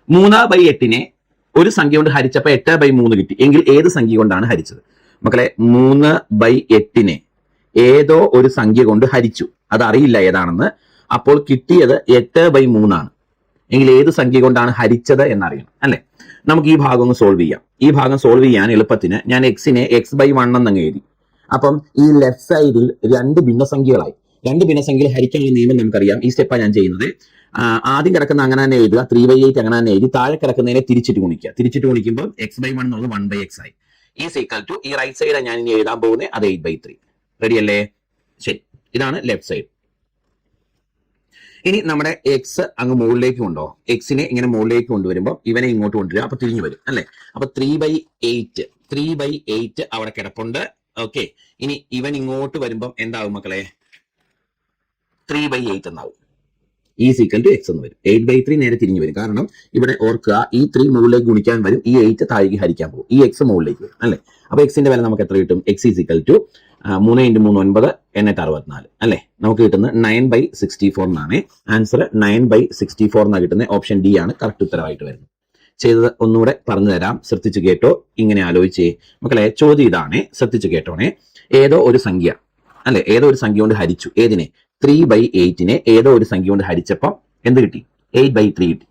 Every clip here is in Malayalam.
3/8 ഒരു സംഖ്യ കൊണ്ട് ഹരിച്ചപ്പോൾ 8/3 കിട്ടി എങ്കിൽ ഏത് സംഖ്യ കൊണ്ടാണ് ഹരിച്ചത്? മക്കളെ 3/8 ഏതോ ഒരു സംഖ്യ കൊണ്ട് ഹരിച്ചു, അതറിയില്ല ഏതാണെന്ന്. അപ്പോൾ കിട്ടിയത് 8/3 ആണ്. എങ്കിൽ ഏത് സംഖ്യ കൊണ്ടാണ് ഹരിച്ചത് എന്നറിയണം അല്ലെ? നമുക്ക് ഈ ഭാഗം ഒന്ന് സോൾവ് ചെയ്യാം. ഈ ഭാഗം സോൾവ് ചെയ്യാൻ എളുപ്പത്തിന് ഞാൻ എക്സിനെ x/1 എന്നങ്ങ് എഴുതി. അപ്പം ഈ ലെഫ്റ്റ് സൈഡിൽ രണ്ട് ഭിന്നസംഖ്യകളായി. രണ്ട് ഭിന്നസംഖ്യകൾ ഹരിക്കാനുള്ള നിയമം നമുക്കറിയാം. ഈ സ്റ്റെപ്പാണ് ഞാൻ ചെയ്യുന്നത്. ആദ്യം കിടക്കുന്ന അങ്ങനെ തന്നെ എഴുതുക, 3/8 അങ്ങനെ തന്നെ എഴുതി താഴെ കിടക്കുന്നതിനെ തിരിച്ചിട്ട് ഗുണിക്കുക. തിരിച്ചിട്ട് ഗുണിക്കുമ്പോൾ x/1 എന്നുള്ളത് 1/x ആയി. ഈസ് ഈക്വൽ ടു ഈ റൈറ്റ് സൈഡ് ഞാൻ ഇനി എഴുതാൻ പോകുന്നത് അത് 8/3. റെഡി അല്ലേ? ശരി, ഇതാണ് ലെഫ്റ്റ് സൈഡ്. ഇനി നമ്മുടെ എക്സ് അങ്ങ് മുകളിലേക്ക് കൊണ്ടുപോകും. എക്സിനെ ഇങ്ങനെ മുകളിലേക്ക് കൊണ്ടുവരുമ്പോൾ ഇവനെ ഇങ്ങോട്ട് കൊണ്ടുവരിക, അപ്പൊ തിരിഞ്ഞു വരും അല്ലെ? അപ്പൊ 3/8 അവിടെ കിടപ്പുണ്ട്. ഓക്കെ, ഇനി ഇവൻ ഇങ്ങോട്ട് വരുമ്പം എന്താവും മക്കളെ? 3/8 എന്നാവും. ഈസ് ഈക്വൽ ടു എക്സ് എന്ന് വരും. 8/3 നേരെ തിരിഞ്ഞു വരും. കാരണം ഇവിടെ ഓർക്കുക, ഈ 3 മുകളിലേക്ക് ഗുണിക്കാൻ വരും, ഈ 8 താഴേക്ക് ഹരിക്കാൻ പോകും, ഈ എക്സ് മുകളിലേക്ക് വരും അല്ലെ? അപ്പൊ എക്സിന്റെ വില നമുക്ക് എത്ര കിട്ടും? എക്സ് ഈസ് ഈക്വൽ ടു 3 × 3 9 864 അല്ലെ? നമുക്ക് കിട്ടുന്നത് 9/64 എന്നാണ്. ആൻസർ 9/64 എന്നാണ് കിട്ടുന്നത്. ഓപ്ഷൻ ഡി ആണ് കറക്റ്റ് ഉത്തരവായിട്ട് വരുന്നത്. ചെയ്തത് ഒന്നുകൂടെ പറഞ്ഞു തരാം, ശ്രദ്ധിച്ചു കേട്ടോ. ഇങ്ങനെ ആലോചിച്ചേ മക്കളെ. ചോദ്യം ഇതാണ്, ശ്രദ്ധിച്ചു കേട്ടോണേ. ഏതോ ഒരു സംഖ്യ അല്ലെ, ഏതോ ഒരു സംഖ്യ കൊണ്ട് ഹരിച്ചു. ഏതിനെ? 3/8 ഏതോ ഒരു സംഖ്യ കൊണ്ട് ഹരിച്ചപ്പം എന്ത് കിട്ടി? 8/3 കിട്ടി.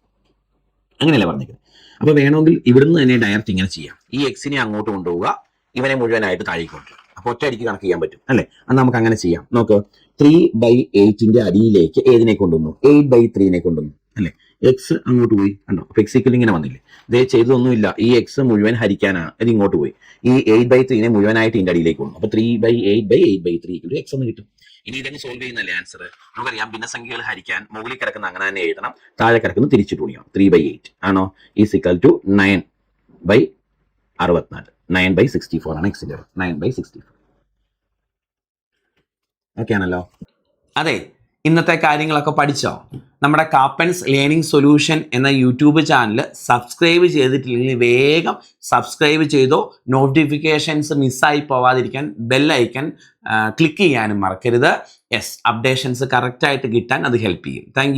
അങ്ങനെയല്ലേ പറഞ്ഞേക്കുന്നത്? അപ്പൊ വേണമെങ്കിൽ ഇവിടുന്ന് തന്നെ ഡയറക്റ്റ് ഇങ്ങനെ ചെയ്യാം. ഈ എക്സിനെ അങ്ങോട്ട് കൊണ്ടുപോവുക, ഇവനെ മുഴുവനായിട്ട് താഴേക്ക് കൊണ്ടുവരിക. അപ്പൊ ഒറ്റയടിക്ക് കണക്ക് ചെയ്യാൻ പറ്റും അല്ലെ? അത് നമുക്ക് അങ്ങനെ ചെയ്യാം. നോക്ക്, 3/8 അടിയിലേക്ക് ഏതിനെ കൊണ്ടുവന്നു? 8/3 കൊണ്ടുവന്നു അല്ലെ? എക്സ് അങ്ങോട്ട് പോയി കണ്ടോ? അപ്പൊ എക്സ് ഈക്വൽ ഇങ്ങനെ വന്നില്ലേ? ഇതേ ചെയ്തൊന്നുമില്ല. ഈ എക്സ് മുഴുവൻ ഹരിക്കാനാണ്, ഇത് ഇങ്ങോട്ട് പോയി. ഈ 8/3 മുഴുവനായിട്ട് ഇതിന്റെ അടിയിലേക്ക് കൊണ്ടു. അപ്പൊ 3/8/8/3 എക്സ് എന്ന് കിട്ടും. ഇനി ഇതങ്ങ് സോൾവ് ചെയ്യുന്നല്ലേ ആൻസർ? നമുക്കറിയാം, ഭിന്നസംഖ്യകൾ ഹരിക്കാൻ മുകളിൽ കിടക്കുന്ന അങ്ങനെ തന്നെ എഴുതണം, താഴെ കിടക്കുന്ന തിരിച്ചിട്ട് ഗുണിക്കണം. 3/8 ആണോ? Is equal to 9/64. 9/64 ആണ് എക്സിന്റെ. 9/64. ഓക്കെ ആണല്ലോ? അതെ, ഇന്നത്തെ കാര്യങ്ങളൊക്കെ പഠിച്ചോ? നമ്മുടെ കാപ്പൻസ് ലേണിംഗ് സൊല്യൂഷൻ എന്ന യൂട്യൂബ് ചാനൽ സബ്സ്ക്രൈബ് ചെയ്തിട്ടില്ലെങ്കിൽ വേഗം സബ്സ്ക്രൈബ് ചെയ്തോ. നോട്ടിഫിക്കേഷൻസ് മിസ്സായി പോവാതിരിക്കാൻ ബെൽ ഐക്കൺ ക്ലിക്ക് ചെയ്യാനും മറക്കരുത്. യെസ്, അപ്ഡേഷൻസ് കറക്റ്റായിട്ട് കിട്ടാൻ അത് ഹെൽപ്പ് ചെയ്യും. താങ്ക്